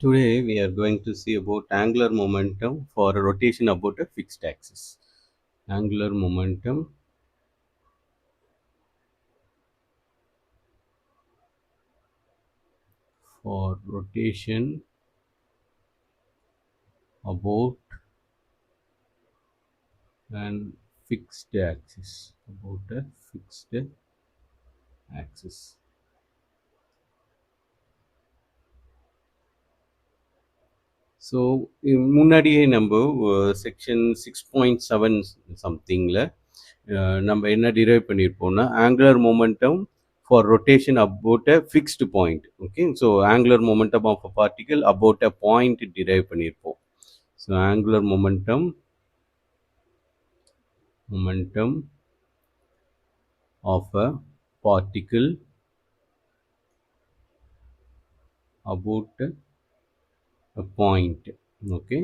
Today we are going to see about angular momentum for a rotation about a fixed axis. Angular momentum for rotation about an fixed axis. About a fixed axis. So முன்னாடியே நம்ம section 6.7 சம்திங்கில் நம்ம என்ன derive பண்ணியிருப்போம்னா angular momentum for rotation about a fixed point. Okay, so angular momentum of a particle about a point derive பண்ணியிருப்போம். So angular momentum of a particle about point. Okay,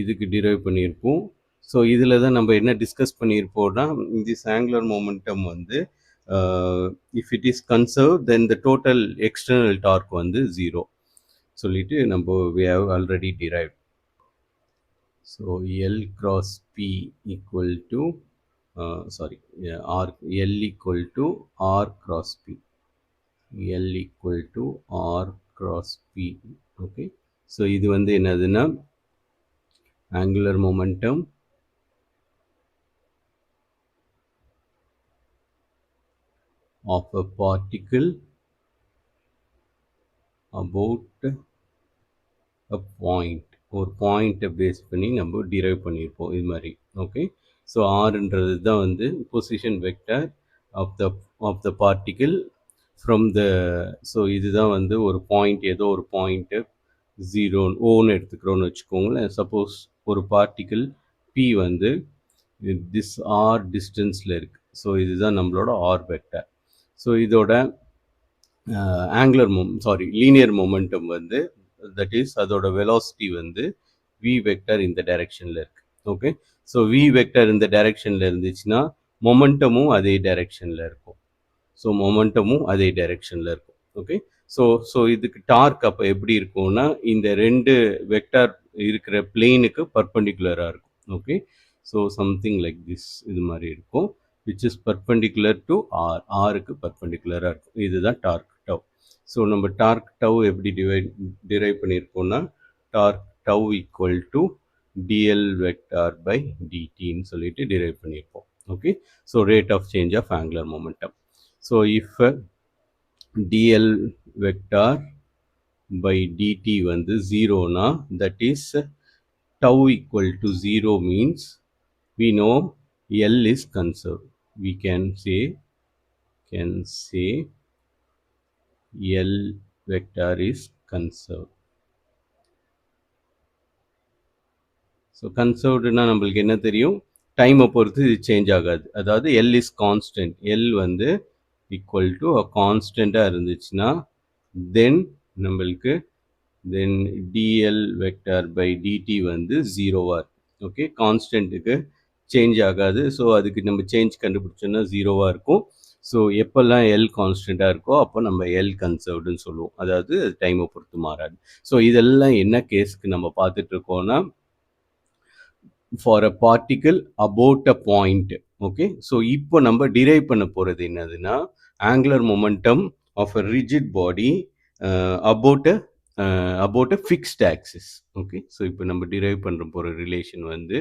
இதுக்கு derive பண்ணியிருப்போம். So இதில் தான் நம்ம என்ன discuss பண்ணியிருப்போம்னா, this angular momentum வந்து if it is conserve then the total external torque வந்து 0 சொல்லிட்டு நம்ம we have already derived. So L cross P equal to R L equal to R cross P. L equal to R cross P. Okay, so இது வந்து என்னதுன்னா angular momentum of a particle about a point. ஒரு பாயிண்ட்டை base பண்ணி நம்ம drive பண்ணியிருப்போம் இது மாதிரி. ஓகே, ஸோ ஆர்ன்றது தான் வந்து position vector of the particle from the. So இதுதான் வந்து ஒரு பாயிண்ட், ஏதோ ஒரு பாயிண்ட்டு 0 ஓன்னு எடுத்துக்கிறோன்னு வச்சுக்கோங்களேன். சப்போஸ் ஒரு பார்ட்டிக்கிள் பி வந்து திஸ் ஆர் டிஸ்டன்ஸில் இருக்குது. ஸோ இதுதான் நம்மளோட ஆர் வெக்டர். ஸோ இதோட லீனியர் மொமெண்டம் வந்து தட் இஸ் அதோட வெலாசிட்டி வந்து வி வெக்டர் இந்த டைரக்ஷனில் இருக்குது. ஓகே, ஸோ வி வெக்டர் இந்த டைரக்ஷனில் இருந்துச்சுன்னா மொமெண்டமும் அதே டைரக்ஷனில் இருக்கும். ஸோ மொமெண்டமும் அதே டைரக்ஷனில் இருக்கும். ஓகே, ஸோ இதுக்கு டார்க் அப்போ எப்படி இருக்கும்னா இந்த ரெண்டு வெக்டார் இருக்கிற பிளேனுக்கு பர்பண்டிகுலராக இருக்கும். Okay, so something like this, இது மாதிரி இருக்கும், which is perpendicular to R. ஆருக்கு பர்பண்டிகுலராக இருக்கும். இதுதான் டார்க் டவ். ஸோ நம்ம டார்க் டவ் எப்படி டிரைவ் பண்ணியிருப்போம்னா torque tau equal to dl vector by dt ன்னு சொல்லிட்டு டிரைவ் பண்ணியிருப்போம். Okay, so rate of change of angular momentum. So if dl vector by dt வந்து 0னா that is tau equal to 0 means we know L is conserved. We can say L vector is conserved. So கன்சர்வ்டுனா நம்மளுக்கு என்ன தெரியும், டைமை பொறுத்து இது change ஆகாது. அதாவது எல் இஸ் கான்ஸ்டன்ட். எல் வந்து ஈக்குவல் டு கான்ஸ்டண்ட்டாக இருந்துச்சுன்னா தென் நம்மளுக்கு டிஎல் வெக்டார் பை டிடி வந்து 0வாக இருக்கும். ஓகே, கான்ஸ்டன்ட்டுக்கு சேஞ்ச் ஆகாது. ஸோ அதுக்கு நம்ம சேஞ்ச் கண்டுபிடிச்சோன்னா 0வாக இருக்கும். ஸோ எப்போல்லாம் எல் கான்ஸ்டண்ட்டாக இருக்கோ அப்போ நம்ம எல் கன்சர்வ்டுன்னு சொல்லுவோம். அதாவது டைமை பொறுத்து மாறாது. ஸோ இதெல்லாம் என்ன கேஸ்க்கு நம்ம பார்த்துட்ருக்கோன்னா for a particle about a point. Okay, so இப்போ நம்ம டிரைவ் பண்ண போகிறது என்னதுன்னா angular momentum of a rigid body about a fixed axis. Okay, so இப்போ நம்ம டிரைவ் பண்ணுற போகிற ரிலேஷன் வந்து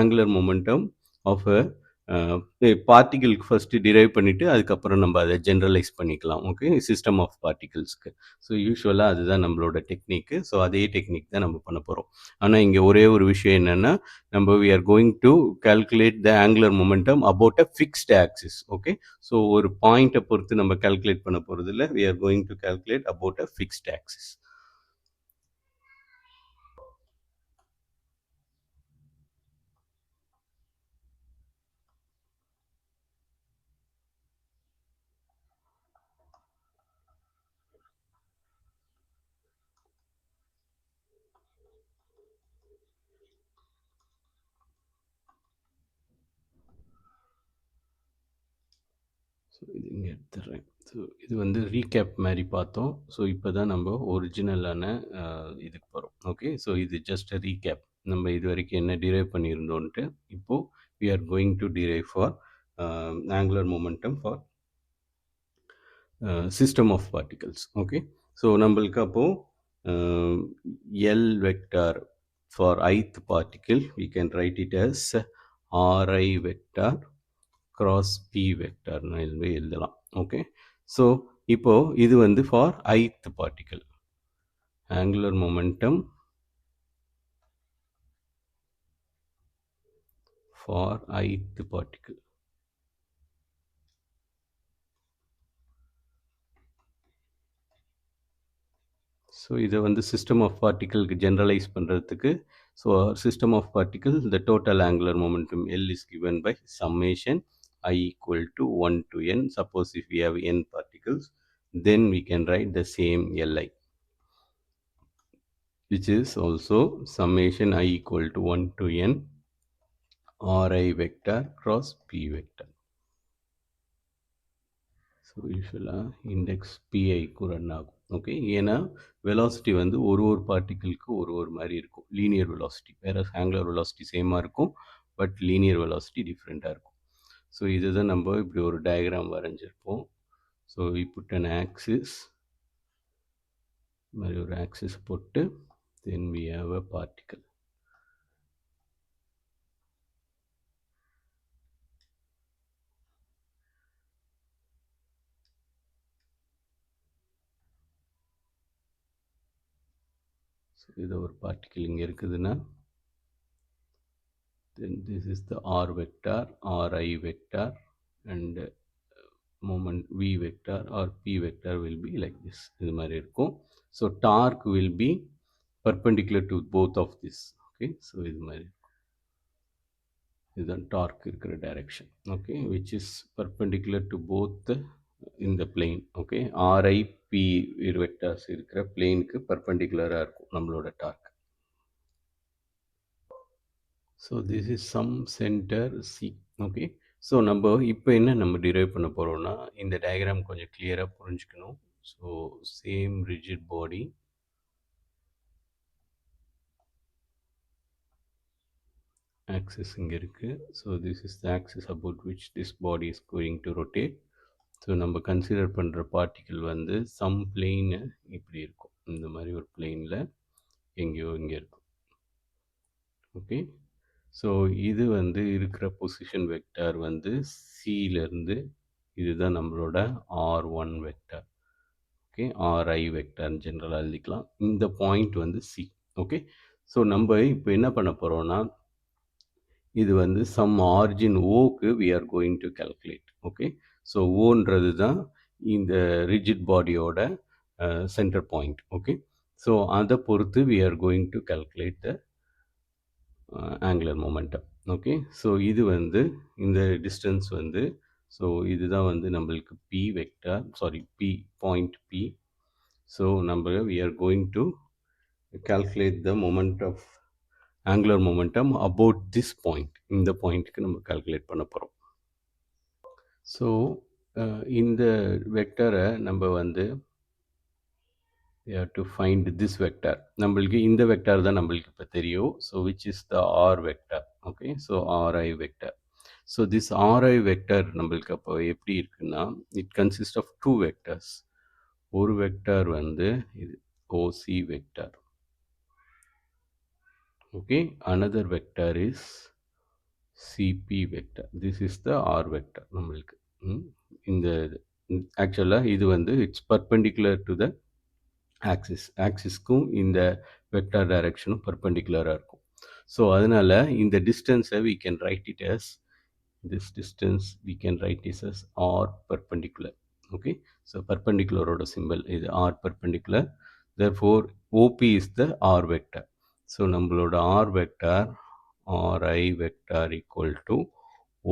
ஆங்குலர் மொமெண்டம் ஆஃப் அ பார்ட்டிகிளுக்கு ஃபஸ்ட்டு டிரைவ் பண்ணிவிட்டு அதுக்கப்புறம் நம்ம அதை ஜென்ரலைஸ் பண்ணிக்கலாம். ஓகே, சிஸ்டம் ஆஃப் பார்ட்டிகிள்ஸ்க்கு. ஸோ யூஸ்வலாக அதுதான் நம்மளோட டெக்னிக்கு. ஸோ அதே டெக்னிக் தான் நம்ம பண்ண போகிறோம். ஆனால் இங்கே ஒரே ஒரு விஷயம் என்னென்னா நம்ம we are going to calculate the angular momentum about a fixed axis. Okay, so ஒரு பாயிண்ட்டை பொறுத்து நம்ம calculate பண்ண போகிறது இல்லை, we are going to calculate about a fixed axis. இது இங்கே எடுத்துடுறேன். ஸோ இது வந்து ரீகேப் மாதிரி பார்த்தோம். ஸோ இப்போ தான் நம்ம ஒரிஜினலான இதுக்கு போகிறோம். ஓகே, ஸோ இது ஜஸ்ட் ரீகேப். நம்ம இது வரைக்கும் என்ன டிரைவ் பண்ணியிருந்தோன்ட்டு இப்போது we are going to derive for angular momentum for system of particles. Okay, so நம்மளுக்கு அப்போ L vector for ith particle we can write it as Ri vector cross P vector எழுதலாம். Okay, so இப்போ இது வந்து for ith particle, angular momentum for ith particle. So இதை வந்து system of பார்ட்டிக்கலுக்கு generalize பண்ணுறதுக்கு, so system of particle the total angular momentum L is given by summation I equal to 1 to n. Suppose if we have n particles, then we can write the same Li, which is also summation I equal to 1 to n Ri vector cross P vector. So யூஸ்வலாக index பிஐக்கு run ஆகும். Okay, ஏன்னா velocity வந்து ஒரு பார்ட்டிக்கிளுக்கு ஒரு மாதிரி இருக்கும். Linear velocity வேறு angular velocity சேமாக இருக்கும், பட் லீனியர் வெலாசிட்டி டிஃப்ரெண்ட்டாக இருக்கும். ஸோ இதுதான் நம்ம இப்படி ஒரு டயக்ராம் வரைஞ்சிருப்போம். So we put an axis, மாதிரி ஒரு ஆக்சிஸ் போட்டு then we have a particle. So இது ஒரு பார்ட்டிக்கல் இங்கே இருக்குதுன்னா, then this is the r vector, ri vector, and moment v vector or p vector will be like this. இது மாதிரி இருக்கும். So torque will be perpendicular to both of this. Okay, so இது மாதிரி இருக்கும். இதுதான் torque இருக்கிற direction. Okay, which is perpendicular to both in the plane. Okay, ri p vectors இருக்கிற பிளேனுக்கு பர்பெண்டிகுலராக இருக்கும் நம்மளோட torque. So this is some center C. Okay, so நம்ம இப்போ என்ன நம்ம டிரைவ் பண்ண போகிறோம்னா, இந்த டயக்ராம் கொஞ்சம் கிளியராக புரிஞ்சுக்கணும். So same rigid body, axis இங்கே இருக்குது. So this is the axis about which this body is going to rotate. So நம்ம கன்சிடர் பண்ணுற பார்ட்டிக்கிள் வந்து சம் பிளெயின் இப்படி இருக்கும். இந்த மாதிரி ஒரு பிளெயினில் எங்கேயோ இங்கே இருக்கும். ஓகே, ஸோ இது வந்து இருக்கிற பொசிஷன் வெக்டார் வந்து சியிலேருந்து, இதுதான் நம்மளோட R1 வெக்டார். ஓகே, RI வெக்டார்னு ஜென்ரலாக எழுதிக்கலாம். இந்த பாயிண்ட் வந்து சி. ஓகே, ஸோ நம்ம இப்போ என்ன பண்ண போகிறோம்னா, இது வந்து சம் ஆர்ஜின் ஓக்கு we are going to calculate. Okay, so ஓன்றது தான் இந்த ரிஜிட் பாடியோட சென்டர் பாயிண்ட். ஓகே, ஸோ அதை பொறுத்து we are going to calculate the angular momentum. Okay, so இது வந்து இந்த டிஸ்டன்ஸ் வந்து, ஸோ இதுதான் வந்து நம்மளுக்கு P vector, sorry P point P. So நம்ம we are going to calculate the moment of angular momentum about this point. இந்த பாயிண்ட்டுக்கு நம்ம கால்குலேட் பண்ண போகிறோம். ஸோ இந்த வெக்டரை நம்ம வந்து we have to find this vector. நம்மளுக்கு இந்த வெக்டார் தான் நம்மளுக்கு இப்போ தெரியும். So which is the r vector. Okay, so ri vector. So this ri vector நம்மளுக்கு அப்போ எப்படி இருக்குன்னா, it consist of two vectors. ஒரு வெக்டார் வந்து இது OC vector. Okay, another vector is CP vector. This is the R vector. நம்மளுக்கு இந்த ஆக்சுவலாக இது வந்து it's perpendicular to the axis. ஆக்சிஸ்க்கும் இந்த வெக்டார் டைரக்ஷனும் பர்பெண்டிகுலராக இருக்கும். ஸோ அதனால் இந்த டிஸ்டன்ஸை we can write it as, this distance we can write it as R perpendicular. Okay, so perpendiculaரோட சிம்பிள் இது R perpendicular. Therefore OP is the R vector. So நம்மளோட R vector RI vector equal to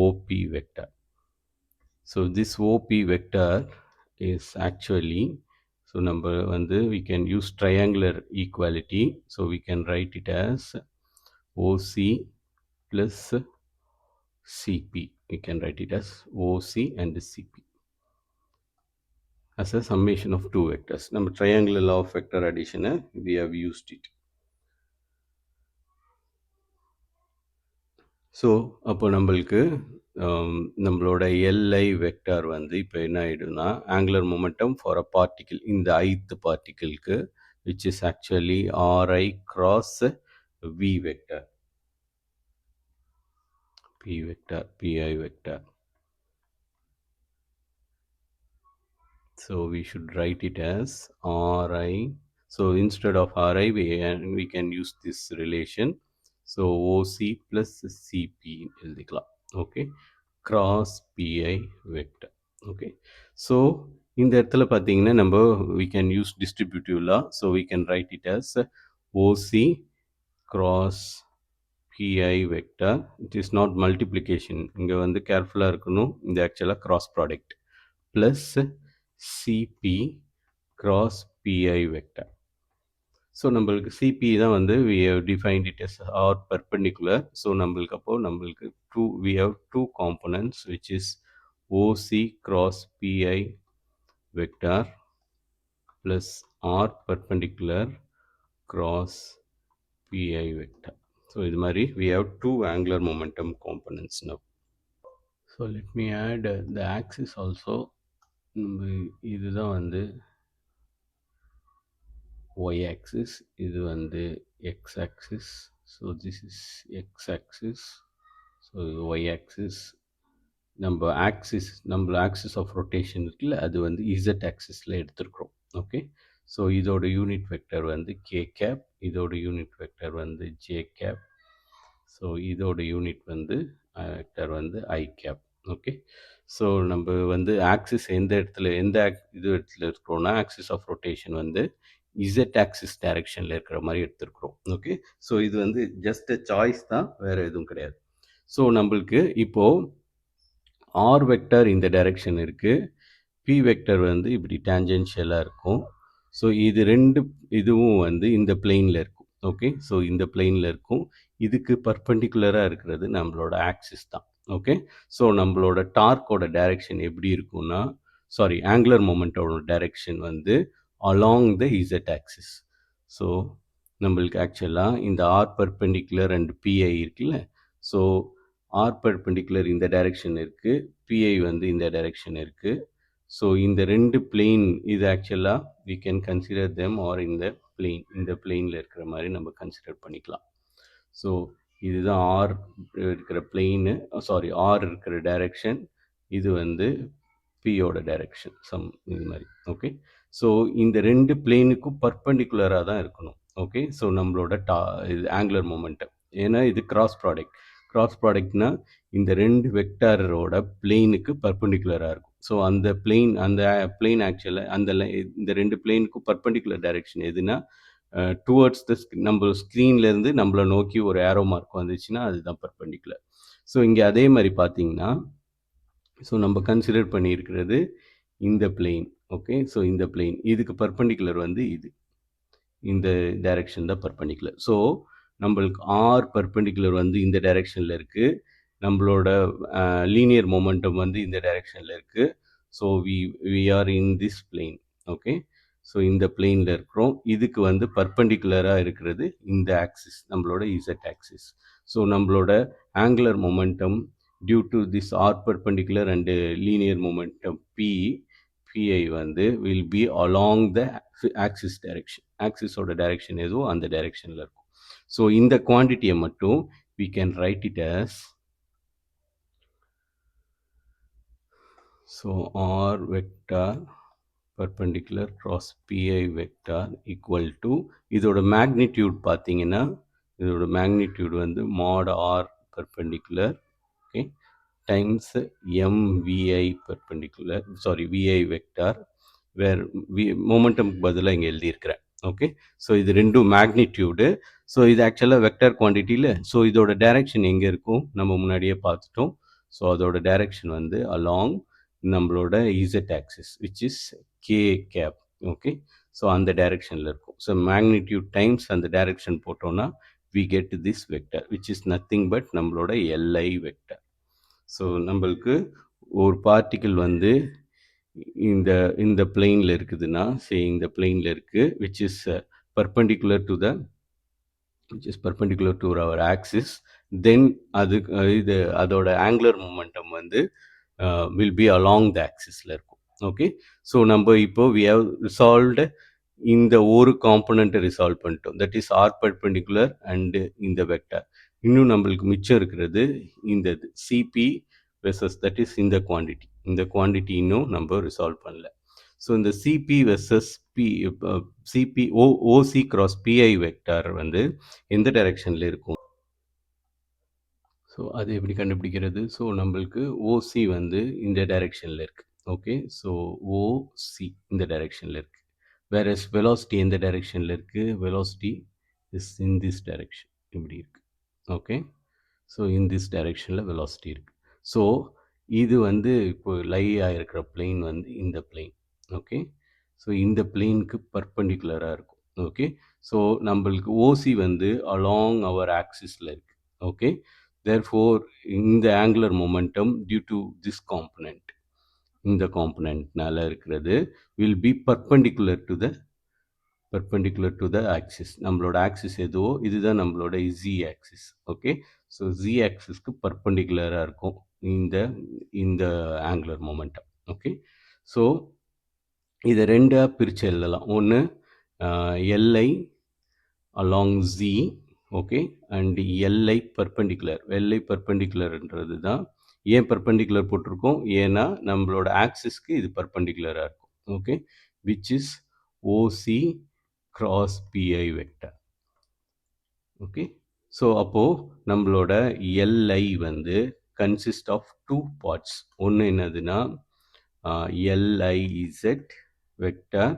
OP vector. So this OP vector is actually, so number வந்து we can use triangular equality. So we can write it as OC plus CP. We can write it as OC and CP. as a summation of two vectors. நம்ம triangular law of vector addition we have used it. So அப்போ நம்மளுக்கு நம்மளோட L I vector வந்து இப்போ என்ன ஆகிடும்னா angular momentum for a particle இந்த ith பார்ட்டிக்கிளுக்கு which is actually R I cross V vector P vector P I vector. So we should write it as Ri. So instead of Ri, we can use this relation. So OC plus CP எழுதிக்கலாம். Okay. Cross PI vector. Okay. So இந்த இடத்துல பார்த்தீங்கன்னா நம்ம we can use distributive law. So we can write it as OC cross PI vector. It is not multiplication. இங்கே வந்து கேர்ஃபுல்லாக இருக்கணும். இந்த ஆக்சுவலாக cross product. Plus CP cross PI vector. So நம்மளுக்கு CP தான் வந்து we have defined it as R perpendicular. So நம்மளுக்கு we have two components which is OC cross PI vector plus R perpendicular cross PI vector. So இது மாதிரி we have two angular momentum components now. So let me add the axis also. இதுதான் வந்து y-axis, இது வந்து x-axis. So this is x-axis. So இது y-axis. நம்ம axis of rotation இருக்குல்ல அது வந்து z-axisல எடுத்திருக்கிறோம். ஓகே. ஸோ இதோட யூனிட் வெக்டர் வந்து k கேப், இதோட யூனிட் வெக்டர் வந்து j கேப். ஸோ இதோட யூனிட் வந்து வெக்டர் வந்து i கேப். ஓகே. ஸோ நம்ம வந்து ஆக்சிஸ் எந்த இடத்துல இருக்கிறோம்னா ஆக்சிஸ் ஆஃப் ரொட்டேஷன் வந்து இசட் ஆக்சிஸ் டைரக்ஷனில் இருக்கிற மாதிரி எடுத்துருக்குறோம். ஓகே. ஸோ இது வந்து ஜஸ்ட் சாய்ஸ் தான், வேறு எதுவும் கிடையாது. ஸோ நம்மளுக்கு இப்போது ஆர் வெக்டர் இந்த டைரக்ஷன் இருக்குது, பி வெக்டர் வந்து இப்படி டேஞ்சென்ஷியலாக இருக்கும். ஸோ இதுவும் வந்து இந்த பிளெயினில் இருக்கும். ஓகே. ஸோ இந்த பிளெயினில் இருக்கும். இதுக்கு பர்பண்டிகுலராக இருக்கிறது நம்மளோட ஆக்சிஸ் தான். ஓகே. ஸோ நம்மளோட டார்க்கோட டைரக்ஷன் எப்படி இருக்குன்னா ஆங்குலர் மொமெண்டோட டைரக்ஷன் வந்து along the z axis. So நம்மளுக்கு ஆக்சுவலாக இந்த ஆர் பர்பெண்டிகுலர் அண்ட் பிஐ இருக்குல்ல, ஸோ ஆர் பர்பெண்டிகுலர் இந்த டைரக்ஷன் இருக்குது, பிஐ வந்து இந்த டைரக்ஷன் இருக்குது. ஸோ இந்த ரெண்டு பிளெயின் இது ஆக்சுவலாக we can consider them are இந்த பிளெயினில் இருக்கிற மாதிரி நம்ம கன்சிடர் பண்ணிக்கலாம். ஸோ இதுதான் ஆர் இருக்கிற பிளெயின், ஆர் இருக்கிற டைரக்ஷன், இது வந்து பியோட டைரக்ஷன் இது மாதிரி. ஓகே. ஸோ இந்த ரெண்டு பிளேனுக்கும் பர்பண்டிகுலராக தான் இருக்கணும். ஓகே. ஸோ நம்மளோட இது ஆங்குலர் மொமெண்டம், ஏன்னா இது கிராஸ் ப்ராடக்ட்னா இந்த ரெண்டு வெக்டாரோட பிளெயினுக்கு பர்பண்டிகுலராக இருக்கும். ஸோ அந்த பிளெயின் ஆக்சுவலாக இந்த ரெண்டு பிளெயினுக்கும் பர்பண்டிகுலர் டைரக்ஷன் எதுனா டுவர்ட்ஸ் நம்ம ஸ்க்ரீன்லேருந்து நம்மளை நோக்கி ஒரு ஏரோ மார்க் வந்துச்சுன்னா அதுதான் பர்பண்டிகுலர். ஸோ இங்கே அதே மாதிரி பார்த்தீங்கன்னா ஸோ நம்ம கன்சிடர் பண்ணியிருக்கிறது இந்த பிளெயின். ஓகே. ஸோ இந்த பிளெயின் இதுக்கு பர்பண்டிகுலர் வந்து இந்த டைரக்ஷன் தான் பர்பண்டிகுலர். ஸோ நம்மளுக்கு ஆர் பர்பண்டிகுலர் வந்து இந்த டைரக்ஷனில் இருக்குது, நம்மளோட லீனியர் மொமெண்டம் வந்து இந்த டைரக்ஷனில் இருக்குது. So we are in this plane. Okay. So இந்த பிளெயினில் இருக்கிறோம். இதுக்கு வந்து பர்பண்டிகுலராக இருக்கிறது இந்த ஆக்சிஸ், நம்மளோட இசட் ஆக்சிஸ். ஸோ நம்மளோட angular momentum due to this R perpendicular and linear momentum PI வந்து will be along the axis direction. Axis ஓட direction எதுவோ அந்த directionல இருக்கும். ஸோ இந்த குவான்டிட்டியை மட்டும் we can write it as R vector perpendicular cross PI vector equal to இதோட magnitude பார்த்தீங்கன்னா இதோட மேக்னிடியூட் வந்து mod R perpendicular, okay, times MVI perpendicular, VI vector, வேர் மொமெண்டம்க்கு பதிலாக இங்கே எழுதியிருக்கிறேன். ஓகே. ஸோ இது ரெண்டும் மேக்னிடியூடு. ஸோ இது ஆக்சுவலாக வெக்டர் குவான்டிட்டியில். ஸோ இதோட டைரக்ஷன் எங்கே இருக்கும் நம்ம முன்னாடியே பார்த்துட்டோம். ஸோ அதோட டைரக்ஷன் வந்து அலாங் நம்மளோட Z axis which is K cap. Okay. So அந்த டைரக்ஷனில் இருக்கும். ஸோ மேக்னிடியூட் டைம்ஸ் அந்த டைரக்ஷன் போட்டோன்னா we get this vector which is nothing but நம்மளோட LI vector. ஸோ நம்மளுக்கு ஒரு பார்ட்டிக்கிள் வந்து இந்த இந்த பிளேன்ல இருக்குதுன்னா, இந்த பிளேன்ல இருக்கு, which is perpendicular to the our axis, then அதுக்கு இது அதோட ஆங்குலர் மொமெண்டம் வந்து will be along the axisல இருக்கும். ஓகே. ஸோ நம்ம இப்போ we have resolved இந்த ஒரு காம்பனண்ட்டை ரிசால்வ் பண்ணிட்டோம். That is R perpendicular and இந்த வெக்டார். இன்னும் நம்மளுக்கு மிச்சம் இருக்கிறது இந்த சிபி வெர்சஸ் தட் இஸ் இந்த குவான்டிட்டி. இந்த குவான்டிட்டி இன்னும் நம்ம ரிசால்வ் பண்ணல. ஸோ இந்த CP versus CP OC cross PI vector வந்து எந்த டைரெக்ஷனில் இருக்கும்? ஸோ அது எப்படி கண்டுபிடிக்கிறது? ஸோ நம்மளுக்கு ஓசி வந்து இந்த டைரெக்ஷனில் இருக்குது. ஓகே. ஸோ ஓசி இந்த டைரெக்ஷனில் இருக்குது. வேறஸ் வெலாசிட்டி எந்த டைரெக்ஷனில் இருக்குது? Velocity is in this direction, இப்படி இருக்குது. ஓகே. ஸோ இன் திஸ் டைரெக்ஷனில் வெலாசிட்டி இருக்குது. ஸோ இது வந்து இப்போ லை ஆகிருக்கிற பிளெயின் வந்து இந்த பிளெயின். ஓகே. ஸோ இந்த பிளெயினுக்கு பர்பெண்டிகுலராக இருக்கும். ஓகே. ஸோ நம்மளுக்கு ஓசி வந்து அலாங் அவர் ஆக்சிஸில் இருக்குது. ஓகே. therefore இந்த angular momentum due to this component, இந்த காம்பனண்ட்னால இருக்கிறது will be perpendicular to the axis. நம்மளோட ஆக்சிஸ் எதுவோ இதுதான் நம்மளோட z axis. Okay. So z ஆக்சிஸ்க்கு பர்பெண்டிகுலராக இருக்கும் இந்த இந்த ஆங்குலர் மொமெண்டம். ஓகே. ஸோ இதை ரெண்டாக பிரித்து எழுதலாம். ஒன்று L I along z, okay, and L I perpendicular. L I பர்பெண்டிகுலர்ன்றது தான் ஏன் பர்பெண்டிகுலர் போட்டிருக்கோம்? ஏன்னா நம்மளோட ஆக்சிஸ்க்கு இது பர்பெண்டிகுலராக இருக்கும். Okay. Which is OC cross PI vector. Okay. So அப்போது நம்மளோட எல்ஐ வந்து கன்சிஸ்ட் ஆஃப் டூ பார்ட்ஸ். ஒன்று என்னதுன்னா எல்ஐஇசட் வெக்டர்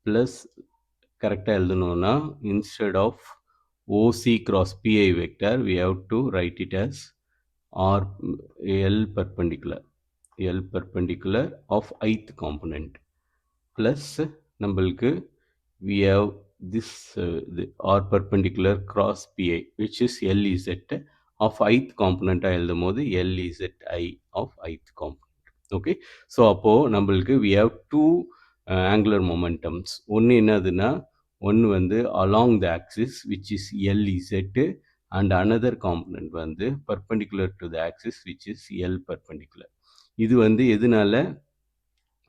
ப்ளஸ் கரெக்டாக எழுதணும்னா instead of O C cross PI vector we have to write it as r l perpendicular of ith component plus நம்மளுக்கு we have this the r perpendicular cross pi which is lz of ith component எழுதும் போது lzi of ith component. Okay. So அப்போது நம்மளுக்கு we have two angular momentums. ஒன்று என்னதுன்னா, ஒன்று வந்து along the axis which is lz and another component வந்து perpendicular to the axis which is l perpendicular. இது வந்து எதனால?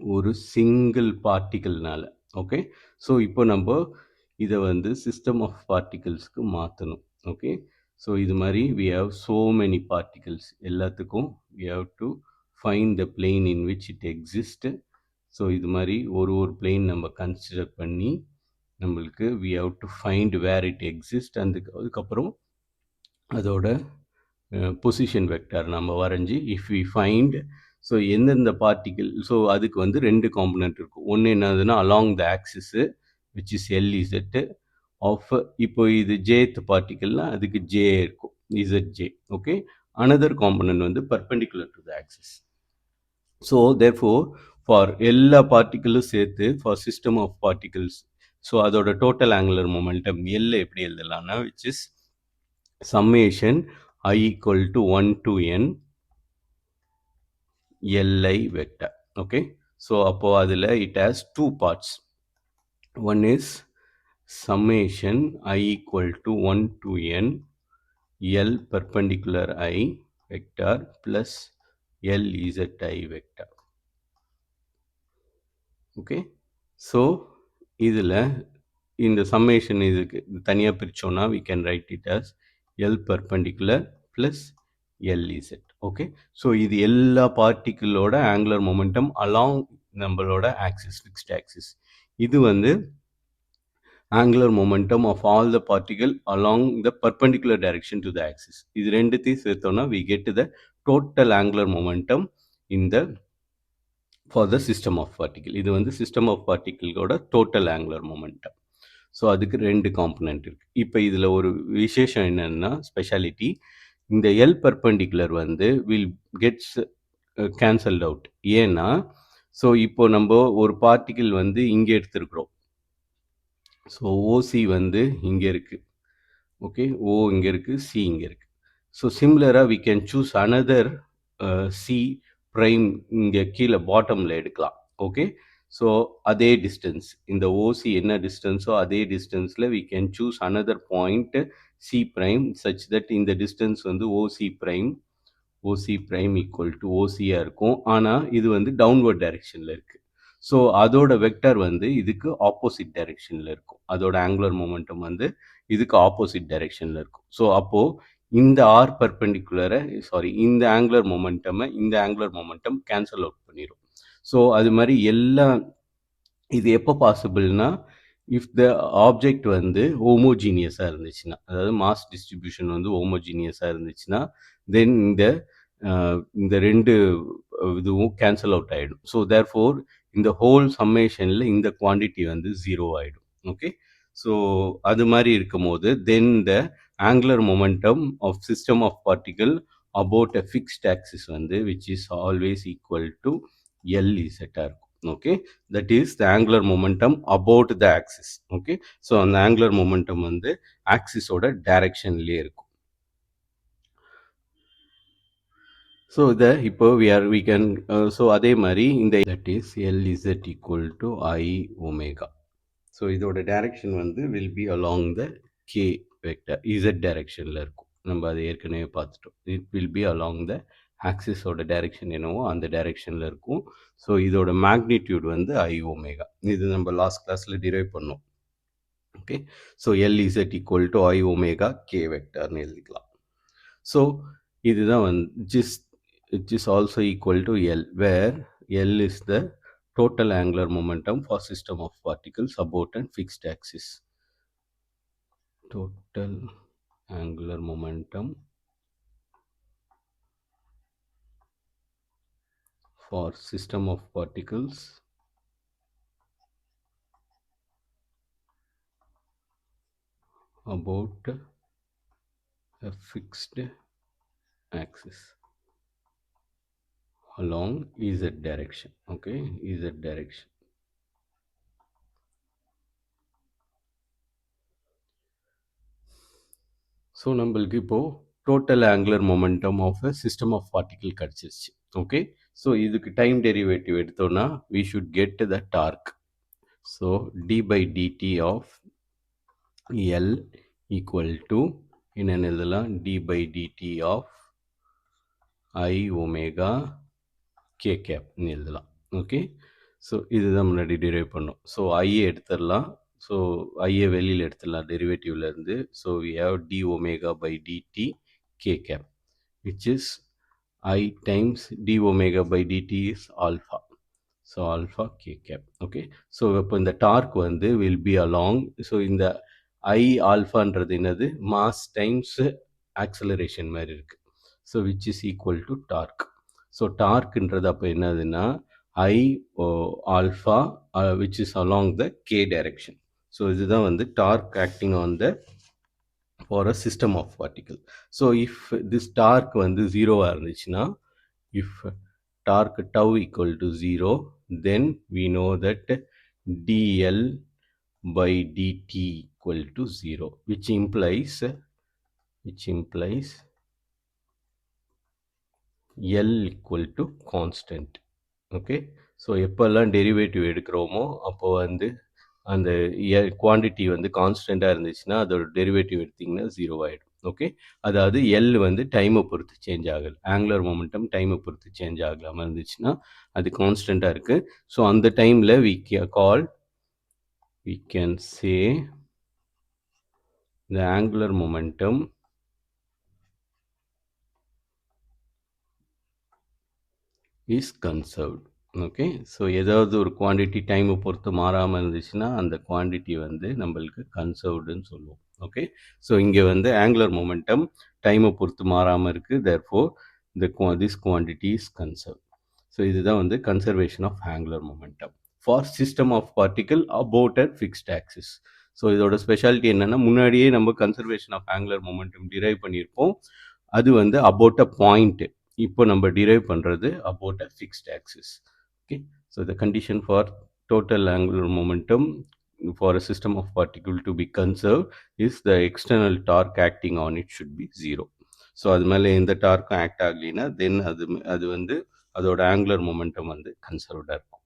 ஒரு சிங்கிள் பார்ட்டிக்கல்னால. ஓகே. ஸோ இப்போ நம்ம இதை வந்து சிஸ்டம் ஆஃப் பார்ட்டிகல்ஸ்க்கு மாற்றணும். ஓகே. ஸோ இது மாதிரி we have so many particles. எல்லாத்துக்கும் we have to find the plane in which it exists. So இது மாதிரி ஒரு பிளேன் நம்ம கன்சிடர் பண்ணி நம்மளுக்கு we have to find where it exists. அதுக்கப்புறம் அதோட பொசிஷன் வெக்டார் நம்ம வரைஞ்சி இஃப் வி ஃபைண்ட், ஸோ எந்தெந்த பார்ட்டிக்கிள், ஸோ அதுக்கு வந்து ரெண்டு காம்பனண்ட் இருக்கும். ஒன்று என்னதுன்னா along the axis which is L Z of, இப்போ இது ஜேத் பார்ட்டிக்கல்னால் அதுக்கு ஜே இருக்கும், இசட்ஜே. ஓகே. அனதர் காம்பனண்ட் வந்து perpendicular to the axis. So therefore for எல்லா பார்ட்டிக்கிளும் சேர்த்து for system of particles, so அதோட டோட்டல் ஆங்குலர் மொமெண்டம் எல்லை எப்படி எழுதலாம்னா which is summation I equal to 1 to n li vector. Okay. So அப்போ அதில் it has two parts. One is summation I equal to 1 to n l perpendicular I vector plus l zi vector. Okay. So இதில் இந்த summation இதுக்கு தனியாக பிரித்தோன்னா we can write it as l perpendicular plus lz. Okay. So இது எல்லா பார்ட்டிக்கிளோட angular momentum along நம்மளோட axis, fixed axis. இது வந்து angular momentum of all the particle along the perpendicular direction to the axis. இது ரெண்டுத்தையும் சேர்த்தோன்னா we get the total angular momentum இந்த for the system of particle. இது வந்து சிஸ்டம் ஆஃப் பார்ட்டிகிளோட டோட்டல் ஆங்குலர் மொமெண்டம். ஸோ அதுக்கு ரெண்டு காம்பனண்ட் இருக்குது. இப்போ இதில் ஒரு விசேஷம் என்னென்னா ஸ்பெஷாலிட்டி, இந்த எல் பர்பெண்டிகுலர் வந்து வில் கெட்ஸ் கேன்சல்ட் அவுட். ஏன்னா ஸோ இப்போ நம்ம ஒரு பார்ட்டிகிள் வந்து இங்கே எடுத்துருக்குறோம். ஸோ ஓசி வந்து இங்கே இருக்குது. ஓகே. ஓ இங்கே இருக்குது, சி இங்கே இருக்குது. ஸோ சிம்லராக we can choose another C prime இங்கே கீழே பாட்டமில் எடுக்கலாம். ஓகே, ஸோ அதே டிஸ்டன்ஸ் இந்த ஓசி என்ன டிஸ்டன்ஸோ அதே டிஸ்டன்ஸில் we can choose another point C prime such that இந்த டிஸ்டன்ஸ் வந்து ஓசி ப்ரைம் ஈக்குவல் டு ஓசியாக இருக்கும். ஆனால் இது வந்து டவுன்வர்ட் டைரெக்ஷனில் இருக்குது. ஸோ அதோட வெக்டர் வந்து இதுக்கு ஆப்போசிட் டைரெக்ஷனில் இருக்கும். அதோட ஆங்குலர் மொமெண்டம் வந்து இதுக்கு ஆப்போசிட் டைரெக்ஷனில் இருக்கும். ஸோ அப்போது இந்த ஆர் பர்பெண்டிகுலரை இந்த ஆங்குலர் மொமெண்டம் கேன்சல் அவுட் பண்ணிடும். ஸோ அது மாதிரி இது எப்போ பாசிபிள்னா இஃப் த ஆப்ஜெக்ட் வந்து ஹோமோஜீனியஸாக இருந்துச்சுன்னா, அதாவது மாஸ் டிஸ்ட்ரிபியூஷன் வந்து ஹோமோஜீனியஸாக இருந்துச்சுன்னா தென் இந்த ரெண்டு இதுவும் கேன்சல் அவுட் ஆகிடும். ஸோ தேர்ஃபோர் இந்த ஹோல் சம்மேஷனில் இந்த குவான்டிட்டி வந்து 0 ஆகிடும். ஓகே, ஸோ அது மாதிரி இருக்கும் போது then the angular momentum of system of particle about a fixed axis வந்து which is always equal to எல்இசட்டாக இருக்கும். Okay, that is the angular momentum about the axis. Okay, so அந்த ஆங்குலர் மொமெண்டம் வந்து ஆக்சிஸோட டைரக்ஷன்லேயே இருக்கும். ஸோ இதை இப்போ we can so அதே மாதிரி இந்த that is LZ equal to I omega. So இதோட டைரக்ஷன் வந்து will be along the k vector z டைரக்ஷனில் இருக்கும். நம்ம அதை ஏற்கனவே பார்த்துட்டோம். It will be along the ஆக்சிஸோட டைரக்ஷன் என்னவோ அந்த டைரக்ஷனில் இருக்கும். ஸோ இதோட மேக்னிடியூட் வந்து I ஒமேகா. இது நம்ம லாஸ்ட் கிளாஸில் டிரைவ் பண்ணோம். Okay, so LZ equal to I omega k வெக்டர்னு எழுதிக்கலாம். ஸோ இதுதான் வந்து it is also equal to L, where L is the total angular momentum for system of particles about a fixed axis. Total angular momentum for system of particles about a fixed axis along Z direction. Okay, Z direction. So நம்மளுக்கு இப்போது total angular momentum of a system of particle கிடச்சிருச்சு. Okay, so இதுக்கு time derivative எடுத்தோன்னா we should get the torque. ஸோ d by dt of L equal to என்னென்னு எழுதலாம், d by dt of I omega k கேப்னு எழுதலாம். Okay, so இதுதான் முன்னாடி டிரைவ் பண்ணோம். ஸோ ஐயை எடுத்துடலாம். ஸோ ஐயை வெளியில் எடுத்துடலாம் டெரிவேட்டிவ்லேருந்து. So we have d omega by dt k cap which is I times d omega by dt is alpha. So alpha k cap. Okay, so இப்போ இந்த டார்க் வந்து will be along. ஸோ இந்த I ஆல்ஃபான்றது என்னது, mass times acceleration மாதிரி இருக்குது. So which is equal to torque. So டார்க்ன்றது அப்போ என்னதுன்னா I alpha which is along the k direction. So இதுதான் வந்து torque acting on the for a system of particle. So if this torque வந்து 0 இருந்துச்சுன்னா, if torque tau equal to 0, then we know that dl by dt equal to 0, which implies L equal to constant. Okay, so எப்போல்லாம் derivative எடுக்கிறோமோ அப்போ வந்து அந்த quantity வந்து கான்ஸ்டண்ட்டாக இருந்துச்சுன்னா அதோட டெரிவேட்டிவ் எடுத்திங்கன்னா 0 ஆகிடும். ஓகே, அதாவது எல் வந்து டைமை பொறுத்து சேஞ்ச் ஆகலை, ஆங்குலர் மொமெண்டம் டைமை பொறுத்து சேஞ்ச் ஆகலாமல் இருந்துச்சுன்னா அது கான்ஸ்டண்ட்டாக இருக்குது. ஸோ அந்த டைமில் we can say the angular momentum is conserved. Okay, so ஏதாவது ஒரு குவான்டிட்டி டைமை பொறுத்து மாறாமல் இருந்துச்சுன்னா அந்த குவான்டிட்டி வந்து நம்மளுக்கு கன்சர்வ்டுன்னு சொல்லுவோம். ஓகே, ஸோ இங்கே வந்து ஆங்குலர் மொமெண்டம் டைமை பொறுத்து மாறாமல் இருக்குது, therefore this quantity is conserved. So இதுதான் வந்து conservation of angular momentum for system of particle about a fixed axis. So இதோட ஸ்பெஷாலிட்டி என்னென்னா, முன்னாடியே நம்ம conservation of angular momentum derive பண்ணியிருப்போம். அது வந்து அபவுட் அ பாயிண்ட்டு. இப்போ நம்ம டிரைவ் பண்ணுறது about a fixed axis. Okay, so the condition for total angular momentum for a system of particle to be conserved is the external torque acting on it should be 0. So அது மேலே எந்த டார்க்கும் act ஆகலைன்னா தென் அது வந்து அதோட angular momentum வந்து கன்சர்வ்டாக இருக்கும்.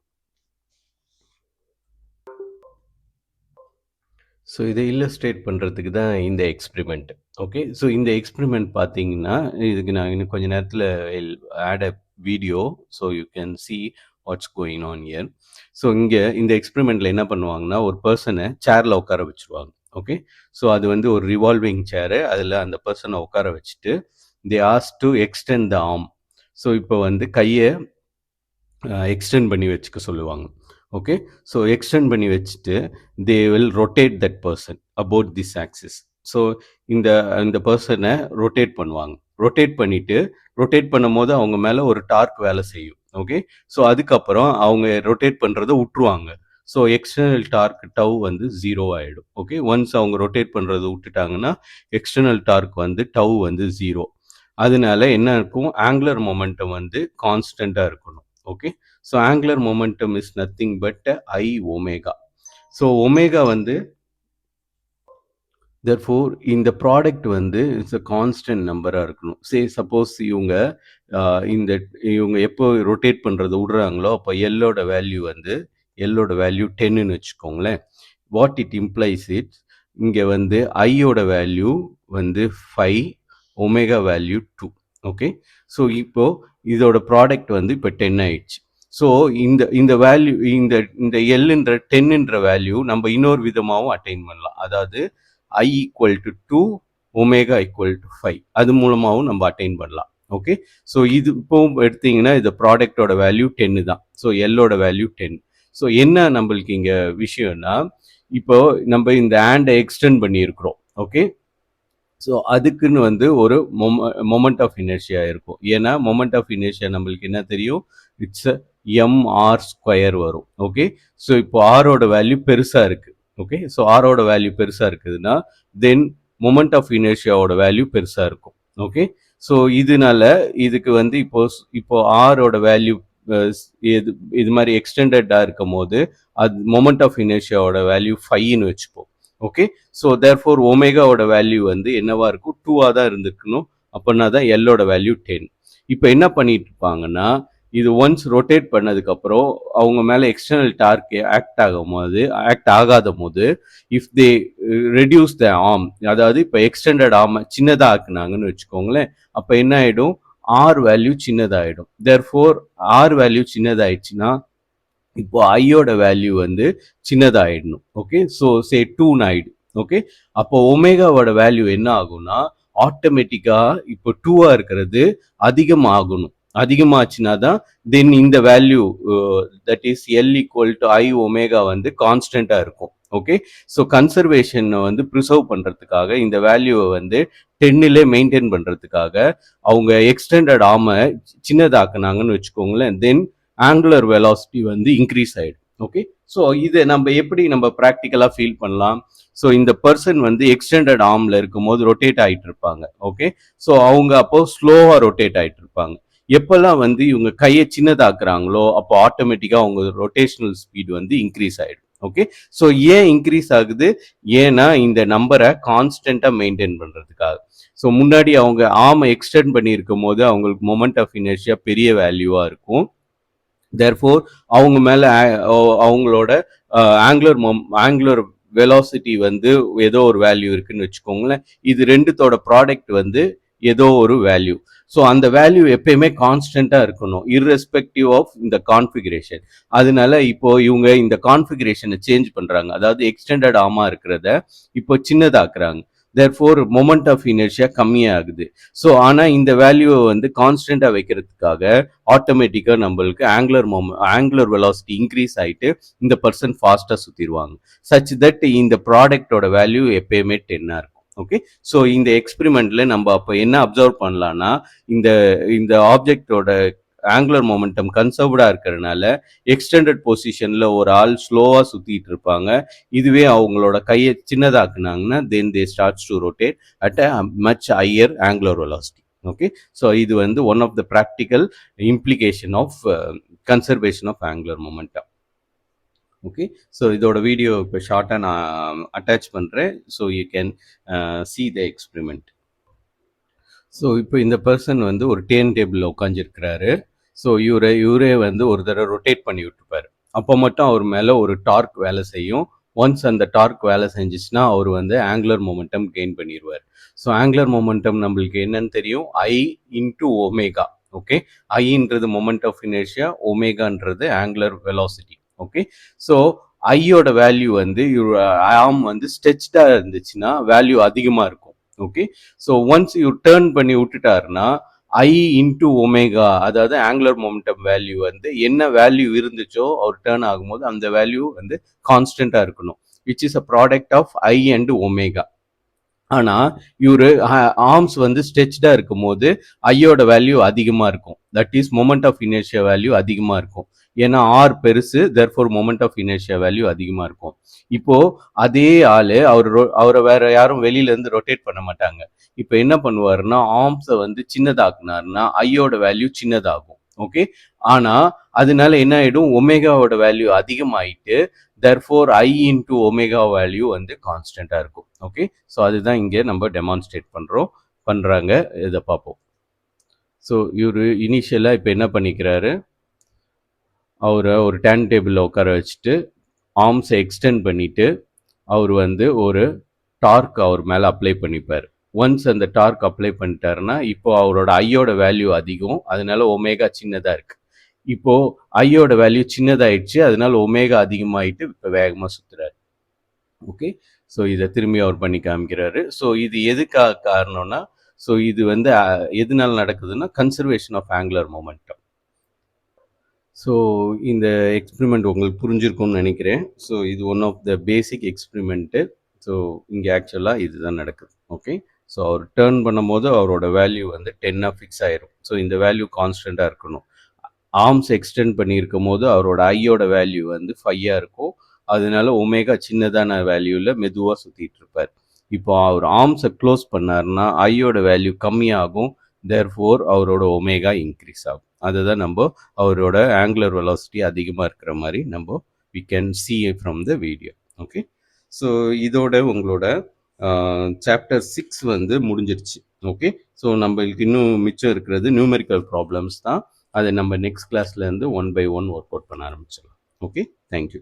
So இதை இல்லஸ்ட்ரேட் பண்ணுறதுக்கு தான் இந்த எக்ஸ்பிரிமெண்ட். ஓகே. ஸோ இந்த எக்ஸ்பிரிமெண்ட் பார்த்தீங்கன்னா, இதுக்கு நான் இன்னும் கொஞ்ச நேரத்தில் add a video. So you can see what's going on here. So இங்கே இந்த எக்ஸ்பிரிமெண்ட்டில் என்ன பண்ணுவாங்கன்னா, ஒரு பர்சனை சேரில் உட்கார வச்சுருவாங்க. ஓகே. ஸோ அது வந்து ஒரு ரிவால்விங் சேரு. அதில் அந்த பர்சனை உட்கார வச்சுட்டு they ask to extend the arm. So இப்போ வந்து கையை எக்ஸ்டெண்ட் பண்ணி வச்சுக்க சொல்லுவாங்க. ஓகே. ஸோ எக்ஸ்டெண்ட் பண்ணி வச்சுட்டு they will rotate that person about this axis. So இந்த இந்த பர்சனை ரொட்டேட் பண்ணுவாங்க. ரொட்டேட் பண்ணும்போது அவங்க மேலே ஒரு டார்க் வேலை செய்யும். ஓகே. ஸோ அதுக்கப்புறம் அவங்க ரொட்டேட் பண்ணுறதை விட்டுருவாங்க. ஸோ எக்ஸ்டர்னல் டார்க் டவ் வந்து 0 ஆகிடும். ஓகே. ஒன்ஸ் அவங்க ரொட்டேட் பண்ணுறதை விட்டுட்டாங்கன்னா எக்ஸ்டர்னல் டார்க் வந்து டவ் வந்து 0. அதனால என்ன இருக்கும், ஆங்குலர் மொமெண்டம் வந்து கான்ஸ்டண்ட்டாக இருக்கணும். Okay. So angular momentum is nothing but I omega. So omega வந்து therefore இந்த ப்ராடக்ட் வந்து இட்ஸ் அ கான்ஸ்டன்ட் நம்பராக இருக்கணும். சப்போஸ் இவங்க எப்போ ரொட்டேட் பண்ணுறதை விடுறாங்களோ அப்போ எல்லோட வேல்யூ 10ன்னு வச்சுக்கோங்களேன். வாட் இட் இம்ப்ளைஸ் இங்கே வந்து ஐயோட வேல்யூ வந்து 5, ஒமேகா வேல்யூ 2. ஓகே. ஸோ இப்போ இதோட ப்ராடக்ட் வந்து இப்போ 10 ஆயிடுச்சு. ஸோ இந்த வேல்யூ இந்த இந்த எல்ன்ற 10ன்ற வேல்யூ நம்ம இன்னொரு விதமாகவும் அட்டைன் பண்ணலாம். அதாவது I equal to 2, omega equal to 5. அது மூலமாகவும் நம்ம அட்டைன் பண்ணலாம். ஓகே. ஸோ இது இப்போ எடுத்தீங்கன்னா இந்த ப்ராடக்டோட வேல்யூ 10 தான். So எல்லோட value 10. ஸோ என்ன நம்மளுக்கு இங்கே விஷயம்னா, இப்போ நம்ம இந்த ஆண்டை எக்ஸ்டெண்ட் பண்ணியிருக்கிறோம். ஓகே. ஸோ அதுக்குன்னு வந்து ஒரு மொமெண்ட் ஆஃப் இனர்ஷியா இருக்கும். ஏன்னா மொமெண்ட் ஆஃப் இனர்ஷியா நம்மளுக்கு என்ன தெரியும், இட்ஸ் mr² வரும். ஓகே. ஸோ இப்போ ஆரோட வேல்யூ பெருசாக இருக்குது. ஓகே. ஸோ ஆரோட வேல்யூ பெருசாக இருக்குதுன்னா தென் மொமெண்ட் ஆஃப் இனர்ஷியாவோட வேல்யூ பெருசாக இருக்கும். ஓகே. ஸோ இதனால இதுக்கு வந்து இப்போ ஆரோட வேல்யூ இது மாதிரி எக்ஸ்டெண்டடாக இருக்கும் போது அது மொமெண்ட் ஆஃப் இனர்ஷியாவோட வேல்யூ 5ன்னு வச்சுப்போம். ஓகே. ஸோ தேர்ஃபோர் ஒமேகாவோட வேல்யூ வந்து என்னவா இருக்கும், 2ஆக தான் இருந்திருக்கணும். அப்படின்னா தான் எல்லோட வேல்யூ 10. இப்போ என்ன பண்ணிட்டு இருப்பாங்கன்னா, இது ஒன்ஸ் ரொட்டேட் பண்ணதுக்கப்புறம் அவங்க மேலே எக்ஸ்டர்னல் டார்க் ஆக்ட் ஆகாத போது if they reduce the arm, அதாவது இப்போ எக்ஸ்டெண்டட் ஆர்ம் சின்னதாக ஆக்குனாங்கன்னு வச்சுக்கோங்களேன், அப்போ என்ன ஆகிடும், ஆர் வேல்யூ சின்னதாகிடும். தேர்ஃபோர் ஆர் வேல்யூ சின்னதாயிடுச்சுன்னா இப்போ ஐயோட வேல்யூ வந்து சின்னதாயிடணும். ஓகே. ஸோ 2ன்னு ஆயிடும். ஓகே. அப்போ ஒமேகாவோட வேல்யூ என்ன ஆகும்னா ஆட்டோமேட்டிக்காக இப்போ 2ஆக இருக்கிறது அதிகமாகணும். அதிகமாச்சுன்னா தான் தென் இந்த value that is L equal to I omega வந்து கான்ஸ்டண்ட்டாக இருக்கும். ஓகே. ஸோ கன்சர்வேஷனை வந்து ப்ரிசர்வ் பண்ணுறதுக்காக இந்த வேல்யூவை வந்து 10லே மெயின்டைன் பண்ணுறதுக்காக அவங்க எக்ஸ்டெண்டட் ஆர்மை சின்னதாக்குனாங்கன்னு வச்சுக்கோங்களேன், தென் ஆங்குலர் வெலாசிட்டி வந்து இன்க்ரீஸ் ஆகிடும். ஓகே. ஸோ இதை நம்ம ப்ராக்டிக்கலாக ஃபீல் பண்ணலாம். ஸோ இந்த பர்சன் வந்து எக்ஸ்டெண்டட் ஆர்மில் இருக்கும் போது ரொட்டேட் ஆகிட்டு இருப்பாங்க. ஓகே. ஸோ அவங்க அப்போ ஸ்லோவாக ரொட்டேட் ஆகிட்டு இருப்பாங்க. எப்பெல்லாம் வந்து இவங்க கையை சின்னதாக்குறாங்களோ அப்போ ஆட்டோமேட்டிக்காக அவங்க ரொட்டேஷனல் ஸ்பீட் வந்து இன்க்ரீஸ் ஆகிடும். ஓகே. ஸோ ஏன் இன்க்ரீஸ் ஆகுது, ஏன்னா இந்த நம்பரை கான்ஸ்டண்ட்டாக மெயின்டைன் பண்ணுறதுக்காக. ஸோ முன்னாடி அவங்க ஆர்மை எக்ஸ்டெண்ட் பண்ணியிருக்கும் போது அவங்களுக்கு மொமெண்ட் ஆஃப் இனர்ஷியா பெரிய வேல்யூவாக இருக்கும். தேர்ஃபோர் அவங்க மேலே அவங்களோட ஆங்குலர் வெலாசிட்டி வந்து ஏதோ ஒரு வேல்யூ இருக்குன்னு வச்சுக்கோங்களேன். இது ரெண்டுத்தோட ப்ராடக்ட் வந்து ஏதோ ஒரு வேல்யூ. ஸோ அந்த வேல்யூ எப்பயுமே கான்ஸ்டண்ட்டாக இருக்கணும், இர்ரெஸ்பெக்டிவ் ஆஃப் இந்த கான்ஃபிகரேஷன். அதனால இப்போ இவங்க இந்த கான்ஃபிகரேஷனை சேஞ்ச் பண்ணுறாங்க, அதாவது எக்ஸ்டெண்டட் ஆர்மாக இருக்கிறத இப்போ சின்னதாக்குறாங்க. தேர்ஃபோர் மொமெண்ட் ஆஃப் இனர்ஷியா கம்மியாகுது. ஸோ ஆனால் இந்த வேல்யூவை வந்து கான்ஸ்டண்ட்டாக வைக்கிறதுக்காக ஆட்டோமேட்டிக்காக நம்மளுக்கு ஆங்குலர் வெலாசிட்டி இன்க்ரீஸ் ஆகிட்டு இந்த பர்சன் ஃபாஸ்ட்டாக சுற்றிடுவாங்க. சச் தட் இந்த ப்ராடக்டோட வேல்யூ எப்பயுமே 10ஆக இருக்கும். ஓகே. ஸோ இந்த எக்ஸ்பிரிமெண்ட்ல நம்ம அப்போ என்ன அப்சர்வ் பண்ணலாம்னா, இந்த ஆப்ஜெக்டோட ஆங்குலர் மொமெண்டம் கன்சர்வ்டா இருக்கிறதுனால எக்ஸ்டெண்டட் பொசிஷன்ல ஒரு ஆள் ஸ்லோவா சுத்திட்டு இருப்பாங்க. இதுவே அவங்களோட கையை சின்னதாக்குனாங்கன்னா then they starts to rotate at a much higher angular velocity. Okay. So இது வந்து one of the practical implication of conservation of angular momentum. Okay. So இதோட வீடியோ இப்போ ஷார்ட்டாக நான் அட்டாச் பண்ணுறேன். So you can see the experiment. So இப்போ இந்த person வந்து ஒரு டேபிளில் உட்காந்துருக்கிறாரு. ஸோ இவரே வந்து ஒரு தடவை ரொட்டேட் பண்ணி விட்டுப்பாரு. அப்போ மட்டும் அவர் மேலே ஒரு டார்க் வேலை செய்யும். ஒன்ஸ் அந்த டார்க் வேலை செஞ்சிச்சுன்னா அவர் வந்து ஆங்குலர் மொமெண்டம் கெயின் பண்ணிடுவார். ஸோ ஆங்குலர் மொமெண்டம் நம்மளுக்கு என்னன்னு தெரியும், ஐ இன்டு ஒமேகா. ஓகே, ஐன்றது மொமெண்ட் ஆஃப் இனர்ஷியா, ஒமேகான்றது ஆங்குலர் வெலாசிட்டி. ஓகே, ஸோ ஐயோட வேல்யூ வந்து ஆர்ம் வந்து ஸ்ட்ரெச்டா இருந்துச்சுன்னா வேல்யூ அதிகமாக இருக்கும். ஓகே, ஸோ ஒன்ஸ் டேர்ன் பண்ணி விட்டுட்டாருன்னா ஐ இன்டு ஒமேகா, அதாவது ஆங்குலர் மொமெண்டம் வேல்யூ வந்து என்ன வேல்யூ இருந்துச்சோ அவர் டேர்ன் ஆகும்போது அந்த வேல்யூ வந்து கான்ஸ்டன்டா இருக்கணும், which is a product of I and omega. ஆனா இவரு ஆர்ம்ஸ் வந்து ஸ்ட்ரெச்டா இருக்கும் போது ஐயோட வேல்யூ அதிகமா இருக்கும். That is moment of inertia value அதிகமா இருக்கும். ஏன்னா ஆர் பெருசு, therefore moment of inertia value அதிகமா இருக்கும். இப்போ அதே ஆளு அவரை வேற யாரும் வெளியில இருந்து ரொட்டேட் பண்ண மாட்டாங்க. இப்போ என்ன பண்ணுவாருன்னா ஆர்ம்ஸை வந்து சின்னதாக்குனாருன்னா ஐயோட வேல்யூ சின்னதாகும். ஓகே, ஆனா அதனால என்ன ஆயிடும், ஒமேகாவோட வேல்யூ அதிகமாயிட்டு தெர்ஃபோர் ஐ இன்டு ஒமேகா வேல்யூ வந்து கான்ஸ்டன்டா இருக்கும். ஓகே, ஸோ அதுதான் இங்கே நம்ம டெமான்ஸ்ட்ரேட் பண்றாங்க. இதை பார்ப்போம். ஸோ இவர் இனிஷியலாக இப்போ என்ன பண்ணிக்கிறாரு, அவரை ஒரு டேன் டேபிளில் உட்கார வச்சுட்டு ஆர்ம்ஸை எக்ஸ்டெண்ட் பண்ணிட்டு அவர் வந்து ஒரு டார்க் அவர் மேலே அப்ளை பண்ணிப்பார். ஒன்ஸ் அந்த டார்க் அப்ளை பண்ணிட்டாருன்னா இப்போ அவரோட ஐயோட வேல்யூ அதிகம், அதனால ஒமேகா சின்னதாக இருக்கு. இப்போ ஐயோட வேல்யூ சின்னதாயிடுச்சு, அதனால ஒமேகா அதிகமாயிட்டு இப்போ வேகமாக சுற்றுறாரு. ஓகே, ஸோ இதை திரும்பி அவர் பண்ணி காமிக்கிறாரு. ஸோ இது எதுக்காக காரணம்னா, ஸோ இது வந்து எதனால நடக்குதுன்னா conservation of angular momentum. So இந்த எக்ஸ்பிரிமெண்ட் உங்களுக்கு புரிஞ்சிருக்கும்னு நினைக்கிறேன். ஸோ இது one of the basic experiment. So இங்கே ஆக்சுவலாக இதுதான் நடக்குது. ஓகே, ஸோ அவர் டேர்ன் பண்ணும்போது அவரோட வேல்யூ வந்து 10 ஃபிக்ஸ் ஆயிரும். ஸோ இந்த வேல்யூ கான்ஸ்டண்ட்டாக இருக்கணும். ஆர்ம்ஸ் எக்ஸ்டெண்ட் பண்ணியிருக்கும் போது அவரோட ஐயோட வேல்யூ வந்து 5 இருக்கும். அதனால ஒமேகா சின்னதான வேல்யூவில் மெதுவாக சுற்றிட்டு இருப்பார். இப்போ அவர் ஆர்ம்ஸை க்ளோஸ் பண்ணாருன்னா ஐயோட வேல்யூ கம்மியாகும், தேர்ஃபோர் அவரோட ஒமேகா இன்க்ரீஸ் ஆகும். அதுதான் நம்ம அவரோட ஆங்குலர் வெலாசிட்டி அதிகமாக இருக்கிற மாதிரி நம்ம we can see from the video. Okay, so இதோட உங்களோட சாப்டர் 6 வந்து முடிஞ்சிருச்சு. ஓகே, ஸோ நம்மளுக்கு இன்னும் மிச்சம் இருக்கிறது நியூமெரிக்கல் ப்ராப்ளம்ஸ் தான். அதை நம்ம நெக்ஸ்ட் கிளாஸ்லேருந்து 1 by 1 ஒர்க் அவுட் பண்ண ஆரம்பிச்சிடலாம். Okay, thank you.